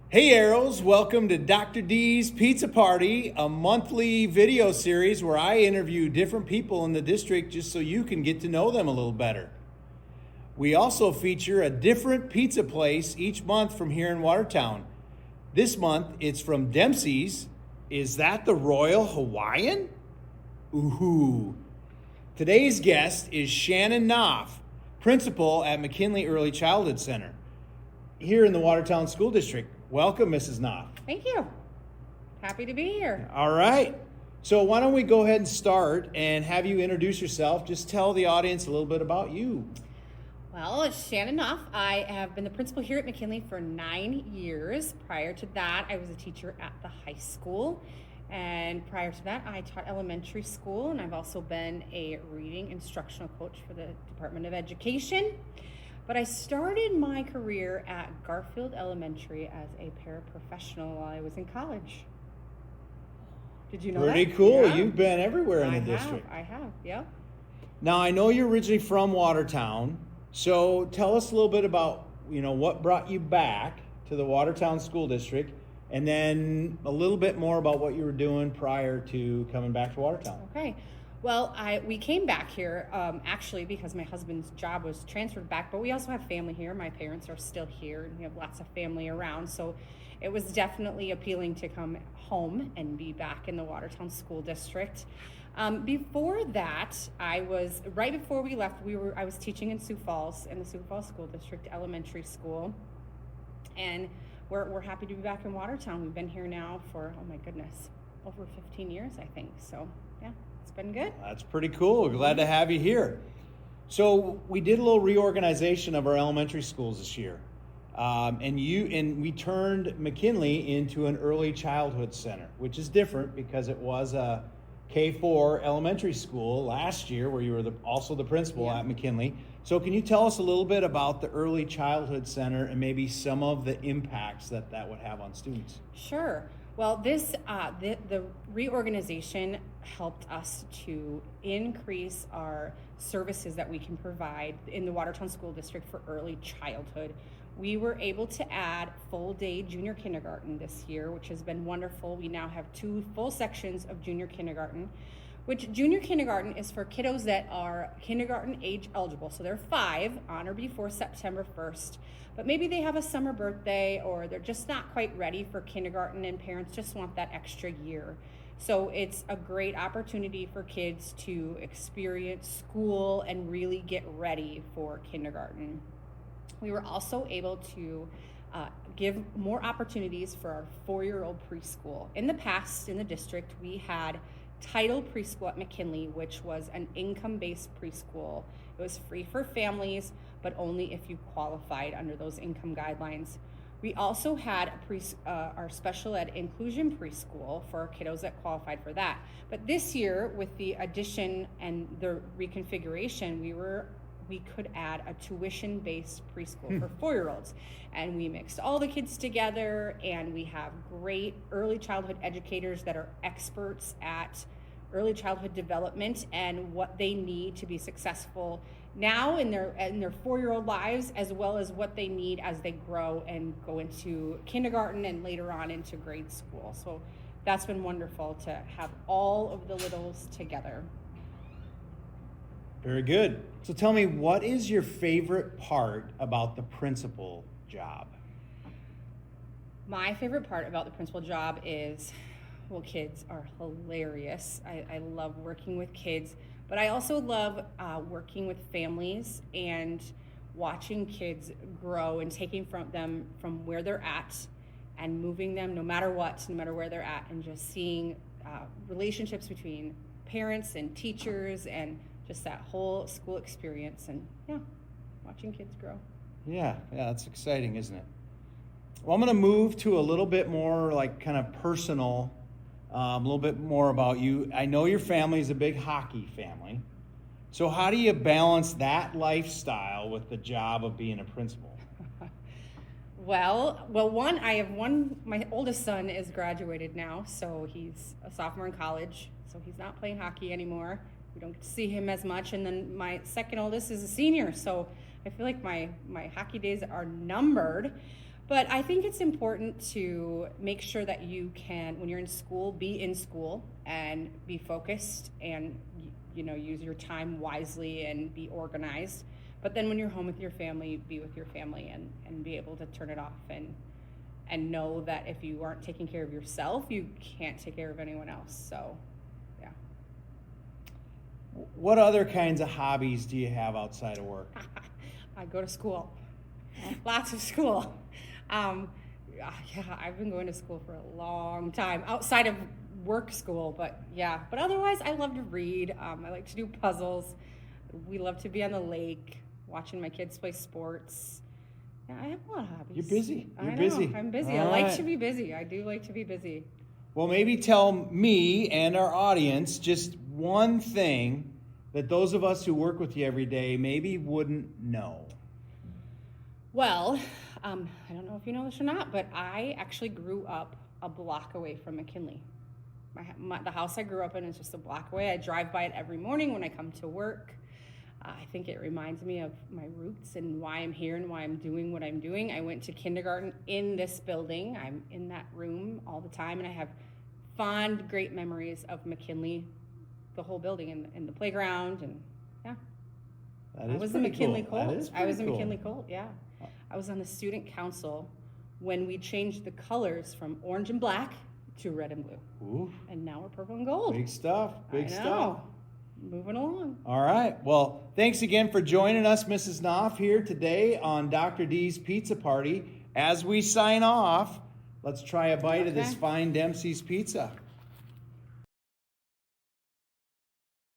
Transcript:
Hey Arrows, welcome to Dr. D's Pizza Party, a monthly video series where I interview different people in the district just so you can get to know them a little better. We also feature a different pizza place each month from here in Watertown. This month it's from Dempsey's. Is that the Royal Hawaiian? Ooh. Today's guest is Shannon Knopf, principal at McKinley Early Childhood Center here in the Watertown School District. Welcome, Mrs. Knopf. Thank you. Happy to be here. All right. So why don't we go ahead and start and have you introduce yourself. Just tell the audience a little bit about you. Well, it's Shannon Knopf. I have been the principal here at McKinley for 9 years. Prior to that, I was a teacher at the high school. And prior to that, I taught elementary school. And I've also been a reading instructional coach for the Department of Education. But I started my career at Garfield Elementary as a paraprofessional while I was in college. Did you know that? Pretty cool. Yeah. You've been everywhere in the district. I have, yeah. Now, I know you're originally from Watertown. So tell us a little bit about, what brought you back to the Watertown School District, and then a little bit more about what you were doing prior to coming back to Watertown. Okay. Well, we came back here actually because my husband's job was transferred back, but we also have family here. My parents are still here, and we have lots of family around. So it was definitely appealing to come home and be back in the Watertown School District. Before that, right before we left, I was teaching in Sioux Falls, in the Sioux Falls School District Elementary School. And we're happy to be back in Watertown. We've been here now for, oh my goodness, over 15 years, I think. So, yeah. It's been good. That's pretty cool. Glad to have you here. So we did a little reorganization of our elementary schools this year. And we turned McKinley into an early childhood center, which is different because it was a K-4 elementary school last year where you were also the principal at McKinley. So can you tell us a little bit about the early childhood center and maybe some of the impacts that would have on students? Sure. Well, the reorganization helped us to increase our services that we can provide in the Watertown School District for early childhood. We were able to add full-day junior kindergarten this year, which has been wonderful. We now have 2 full sections of junior kindergarten, which junior kindergarten is for kiddos that are kindergarten age eligible. So they're 5 on or before September 1st. But maybe they have a summer birthday or they're just not quite ready for kindergarten and parents just want that extra year. So it's a great opportunity for kids to experience school and really get ready for kindergarten. We were also able to give more opportunities for our 4-year-old preschool. In the past, in the district, we had Title Preschool at McKinley, which was an income-based preschool. It was free for families, but only if you qualified under those income guidelines. We also had our special ed inclusion preschool for kiddos that qualified for that. But this year, with the addition and the reconfiguration, we could add a tuition-based preschool for 4-year-olds. And we mixed all the kids together, and we have great early childhood educators that are experts at early childhood development and what they need to be successful now in their 4-year-old lives, as well as what they need as they grow and go into kindergarten and later on into grade school. So that's been wonderful to have all of the littles together. Very good. So tell me, what is your favorite part about the principal job? My favorite part about the principal job is, well, kids are hilarious. I love working with kids, but I also love working with families and watching kids grow and taking them from where they're at and moving them no matter where they're at, and just seeing relationships between parents and teachers and just that whole school experience, and watching kids grow. Yeah, that's exciting, isn't it? Well, I'm going to move to a little bit more like kind of personal, a little bit more about you. I know your family is a big hockey family. So how do you balance that lifestyle with the job of being a principal? Well, my oldest son is graduated now, so he's a sophomore in college, so he's not playing hockey anymore. we don't get to see him as much. And then my second oldest is a senior, so I feel like my hockey days are numbered. But I think it's important to make sure that you can, when you're in school, be in school and be focused and, you know, use your time wisely and be organized. But then when you're home with your family, be with your family and be able to turn it off and know that if you aren't taking care of yourself, you can't take care of anyone else. So, yeah. What other kinds of hobbies do you have outside of work? I go to school. Lots of school. Yeah, I've been going to school for a long time, outside of work school, but yeah. But otherwise, I love to read. I like to do puzzles. We love to be on the lake, watching my kids play sports. Yeah, I have a lot of hobbies. You're busy. I'm busy. All I like right. to be busy. I do like to be busy. Well, maybe tell me and our audience just one thing that those of us who work with you every day maybe wouldn't know. Well, I don't know if you know this or not, but I actually grew up a block away from McKinley. The house I grew up in is just a block away. I drive by it every morning when I come to work. I think it reminds me of my roots and why I'm here and why I'm doing what I'm doing. I went to kindergarten in this building. I'm in that room all the time, and I have fond, great memories of McKinley, the whole building, and the playground, and yeah. That is I was a pretty McKinley cool. Colt. That is I was a pretty cool. McKinley Colt, yeah. I was on the student council when we changed the colors from orange and black to red and blue. Ooh, And now we're purple and gold. big stuff. Big I know. stuff. Moving along. All right. Well, thanks again for joining us, Mrs. Knopf, here today on Dr. D's Pizza Party. As we sign off, let's try a bite of this Okay. fine Dempsey's pizza.